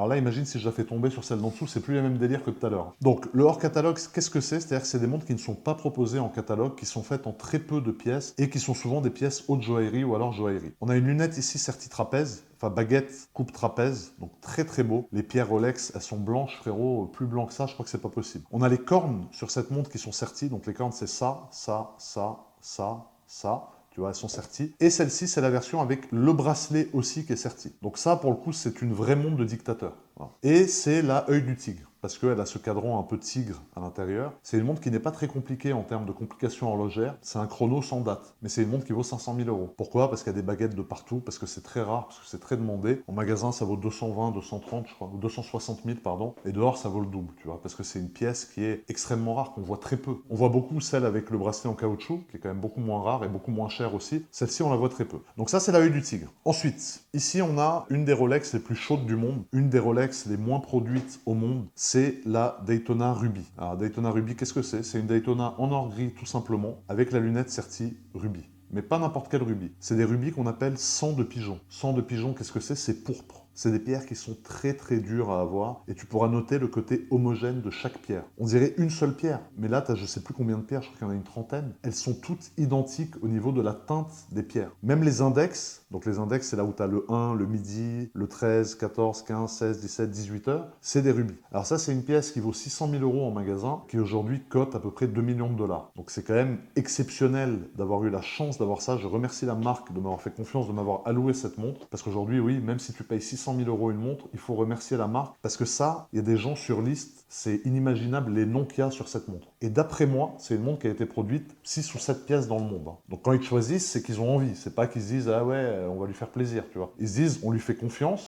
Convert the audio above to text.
Alors là, imagine si je la fais tomber sur celle d'en dessous, c'est plus les mêmes délires que tout à l'heure. Donc, le hors catalogue, qu'est-ce que c'est? C'est-à-dire que c'est des montres qui ne sont pas proposées en catalogue, qui sont faites en très peu de pièces et qui sont souvent des pièces haute joaillerie ou alors joaillerie. On a une lunette ici Certi Trapèze, enfin baguette coupe trapèze, donc très très beau. Les pierres Rolex, elles sont blanches, frérot, plus blanc que ça, je crois que c'est pas possible. On a les cornes sur cette montre qui sont Certi, donc les cornes c'est ça, ça, ça, ça, ça. Tu vois, elles sont serties. Et celle-ci, c'est la version avec le bracelet aussi qui est serti. Donc ça, pour le coup, c'est une vraie montre de dictateur. Voilà. Et c'est la œil du tigre, parce qu'elle a ce cadran un peu tigre à l'intérieur. C'est une montre qui n'est pas très compliquée en termes de complications horlogères. C'est un chrono sans date, mais c'est une montre qui vaut 500 000 euros. Pourquoi? Parce qu'il y a des baguettes de partout, parce que c'est très rare, parce que c'est très demandé. En magasin, ça vaut 220, 230, je crois, ou 260 000, pardon. Et dehors, ça vaut le double, tu vois, parce que c'est une pièce qui est extrêmement rare, qu'on voit très peu. On voit beaucoup celle avec le bracelet en caoutchouc, qui est quand même beaucoup moins rare et beaucoup moins cher aussi. Celle-ci, on la voit très peu. Donc ça, c'est la œil du tigre. Ensuite, ici, on a une des Rolex les plus chaudes du monde, une des Rolex les moins produites au monde, c'est la Daytona Ruby. Alors Daytona Ruby, qu'est-ce que c'est? C'est une Daytona en or gris tout simplement, avec la lunette Certi Ruby. Mais pas n'importe quel rubis. C'est des rubis qu'on appelle sang de pigeon. Sang de pigeon, qu'est-ce que c'est? C'est pourpre. C'est des pierres qui sont très très dures à avoir et tu pourras noter le côté homogène de chaque pierre. On dirait une seule pierre, mais là tu as je sais plus combien de pierres, je crois qu'il y en a une trentaine. Elles sont toutes identiques au niveau de la teinte des pierres. Même les index, donc les index c'est là où tu as le 1, le midi, le 13, 14, 15, 16, 17, 18 heures, c'est des rubis. Alors ça c'est une pièce qui vaut 600 000 euros en magasin, qui aujourd'hui cote à peu près 2 millions de dollars. Donc c'est quand même exceptionnel d'avoir eu la chance d'avoir ça. Je remercie la marque de m'avoir fait confiance, de m'avoir alloué cette montre, parce qu'aujourd'hui oui, même si tu payes 600 000 euros une montre, il faut remercier la marque parce que ça, il y a des gens sur liste, c'est inimaginable les noms qu'il y a sur cette montre. Et d'après moi, c'est une montre qui a été produite 6 ou 7 pièces dans le monde. Donc quand ils choisissent, c'est qu'ils ont envie. C'est pas qu'ils se disent ah ouais, on va lui faire plaisir, tu vois. Ils se disent on lui fait confiance.